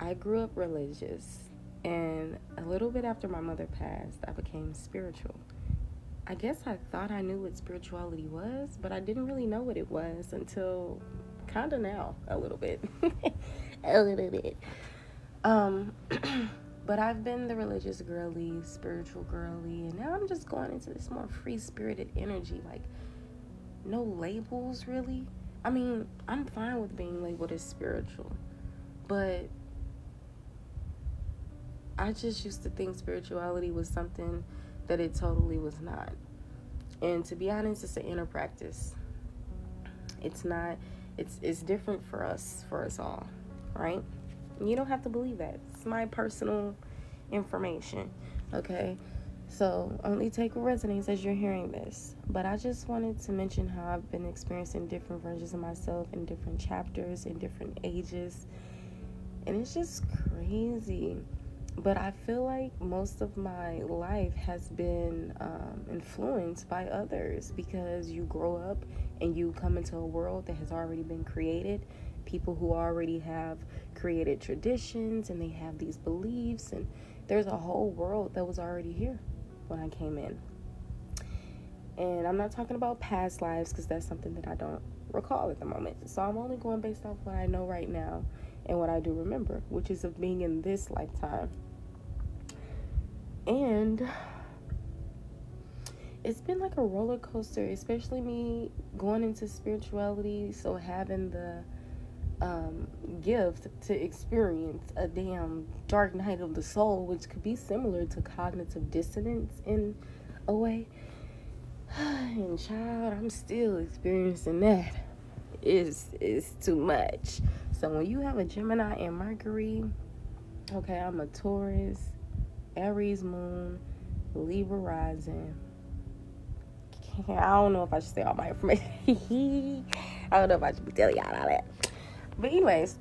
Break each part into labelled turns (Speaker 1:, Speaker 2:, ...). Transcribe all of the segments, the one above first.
Speaker 1: I grew up religious, and a little bit after my mother passed, I became spiritual. I guess I thought I knew what spirituality was, but I didn't really know what it was until kind of now, a little bit. A little bit. Um, but I've been the religious girly, spiritual girly, and now I'm just going into this more free spirited energy. Like, no labels, really. I mean, I'm fine with being labeled as spiritual, but I just used to think spirituality was something that it totally was not. And to be honest, it's an inner practice. It's not. It's different for us all, right? You don't have to believe that. It's my personal information, okay? So only take what resonates as you're hearing this. But I just wanted to mention how I've been experiencing different versions of myself in different chapters, in different ages. And it's just crazy. But I feel like most of my life has been influenced by others because you grow up and you come into a world that has already been created. People who already have created traditions and they have these beliefs, and there's a whole world that was already here when I came in. And I'm not talking about past lives because that's something that I don't recall at the moment. So I'm only going based off what I know right now and what I do remember, which is of being in this lifetime. And it's been like a roller coaster, especially me going into spirituality. So having the gift to experience a damn dark night of the soul, which could be similar to cognitive dissonance in a way. And child, I'm still experiencing that. It's too much. So when you have a Gemini and Mercury, okay, I'm a Taurus, Aries moon, Libra rising. I don't know if I should say all my information. I don't know if I should be telling y'all all that. But anyways,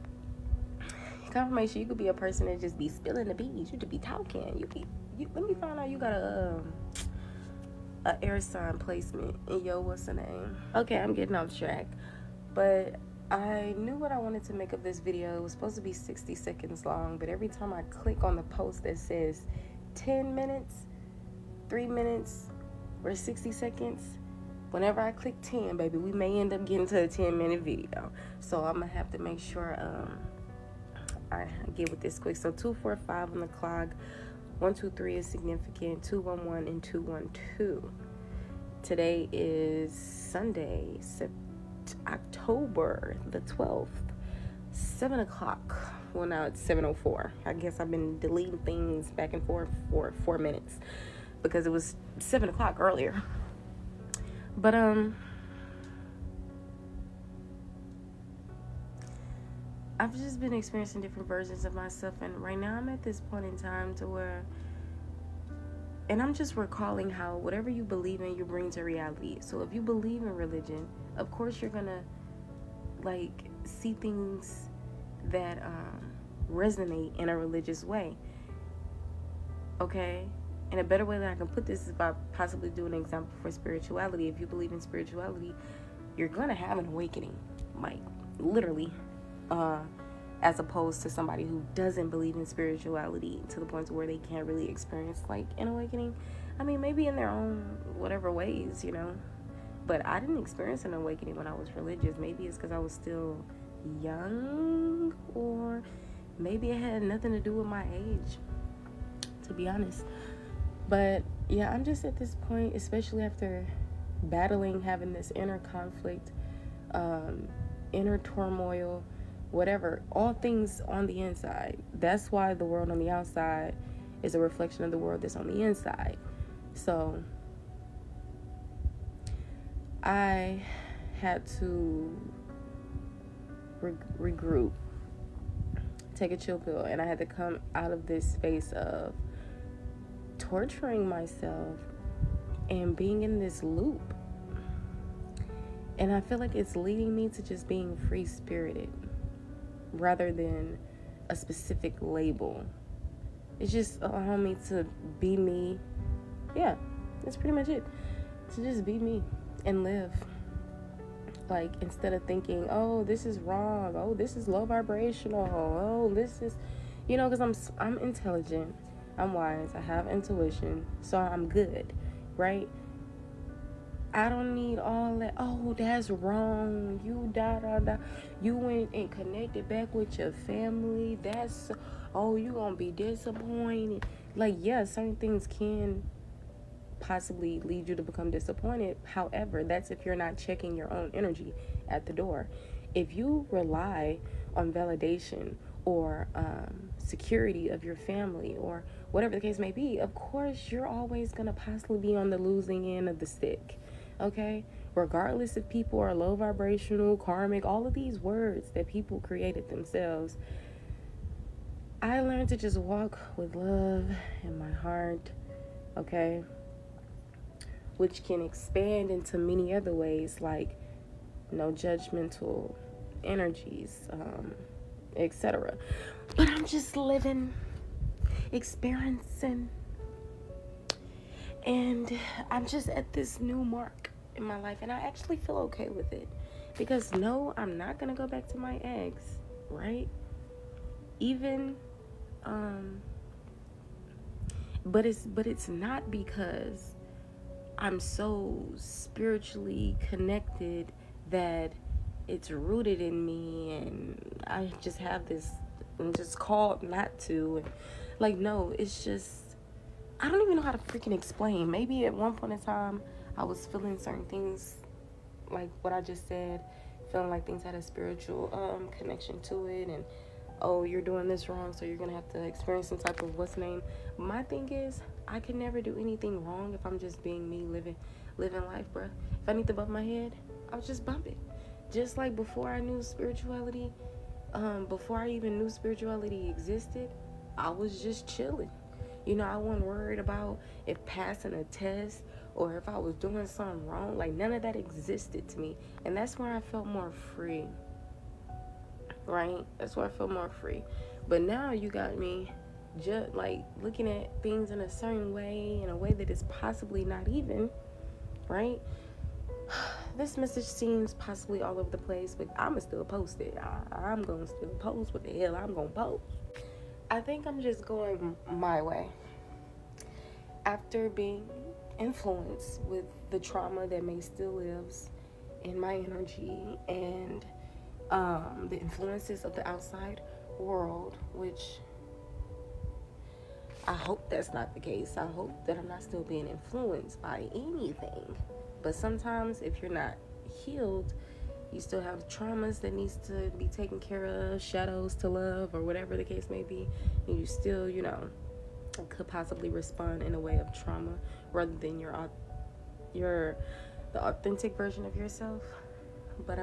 Speaker 1: confirmation, you could be a person that just be spilling the beans. You could be talking. Let me find out you got a air sign placement in your what's the name. Okay, I'm getting off track. But I knew what I wanted to make of this video. It was supposed to be 60 seconds long, but every time I click on the post that says 10 minutes, 3 minutes, or 60 seconds, whenever I click 10, baby, we may end up getting to a 10-minute video. So I'm going to have to make sure I get with this quick. So 245 on the clock. 123 is significant. 211 and 212. Today is Sunday, October the 12th. 7 o'clock. Well, now it's 7:04. I guess I've been deleting things back and forth for 4 minutes because it was 7 o'clock earlier. But I've just been experiencing different versions of myself, and right now I'm at this point in time to where, and I'm just recalling how whatever you believe in, you bring to reality. So if you believe in religion, of course you're gonna like see things that resonate in a religious way. Okay? And a better way that I can put this is by possibly doing an example for spirituality. If you believe in spirituality, you're gonna have an awakening, like literally, as opposed to somebody who doesn't believe in spirituality to the point where they can't really experience like an awakening. I mean, maybe in their own whatever ways, you know. But I didn't experience an awakening when I was religious. Maybe it's because I was still young, or maybe it had nothing to do with my age, to be honest. But yeah, I'm just at this point, especially after battling, having this inner conflict, inner turmoil, whatever, all things on the inside. That's why the world on the outside is a reflection of the world that's on the inside. So I had to regroup, take a chill pill, and I had to come out of this space of torturing myself and being in this loop. And I feel like it's leading me to just being free spirited rather than a specific label. It's just allowing me to be me. Yeah, that's pretty much it. To just be me and live. Like, instead of thinking, oh, this is wrong, oh, this is low vibrational, oh, this is, You know, because I'm intelligent, I'm wise, I have intuition, so I'm good, right? I don't need all that. Oh, that's wrong. You da da da. You went and connected back with your family. That's, oh, you gonna be disappointed. Like, yeah, certain things can possibly lead you to become disappointed. However, that's if you're not checking your own energy at the door. If you rely on validation or security of your family or whatever the case may be, of course, you're always going to possibly be on the losing end of the stick. Okay? Regardless if people are low vibrational, karmic, all of these words that people created themselves, I learned to just walk with love in my heart. Okay? Which can expand into many other ways, like no judgmental energies, etc. But I'm just living, experiencing, and I'm just at this new mark in my life, and I actually feel okay with it, because no, I'm not gonna go back to my ex, right? Even but it's not because I'm so spiritually connected that it's rooted in me and I just have this, I'm just called not to. And, like, no, it's just, I don't even know how to freaking explain. Maybe at one point in time I was feeling certain things, like what I just said, feeling like things had a spiritual connection to it, and oh, you're doing this wrong, so you're gonna have to experience some type of what's name. My thing is, I can never do anything wrong if I'm just being me, living life, bruh. If I need to bump my head, I'll just bump it. Just like before I knew spirituality, before I even knew spirituality existed, I was just chilling. You know, I wasn't worried about if passing a test or if I was doing something wrong. Like, none of that existed to me, and that's where I felt more free. Right? That's where I feel more free. But now you got me just like looking at things in a certain way, in a way that is possibly not even, right? This message seems possibly all over the place, but I'ma still post it. I'm gonna still post what the hell I'm gonna post. I think I'm just going my way. After being influenced with the trauma that may still lives in my energy, and the influences of the outside world, which I hope that's not the case. I hope that I'm not still being influenced by anything. But sometimes if you're not healed, you still have traumas that needs to be taken care of, shadows to love, or whatever the case may be, and you still, you know, could possibly respond in a way of trauma rather than your the authentic version of yourself. But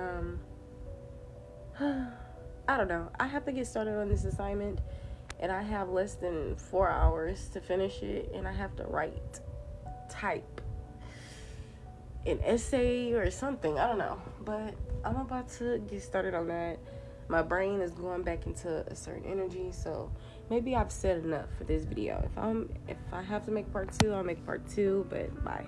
Speaker 1: I don't know. I have to get started on this assignment, and I have less than 4 hours to finish it, and I have to type an essay or something. I don't know, but I'm about to get started on that. My brain is going back into a certain energy, so maybe I've said enough for this video. If I have to make part 2, I'll make part 2, but bye.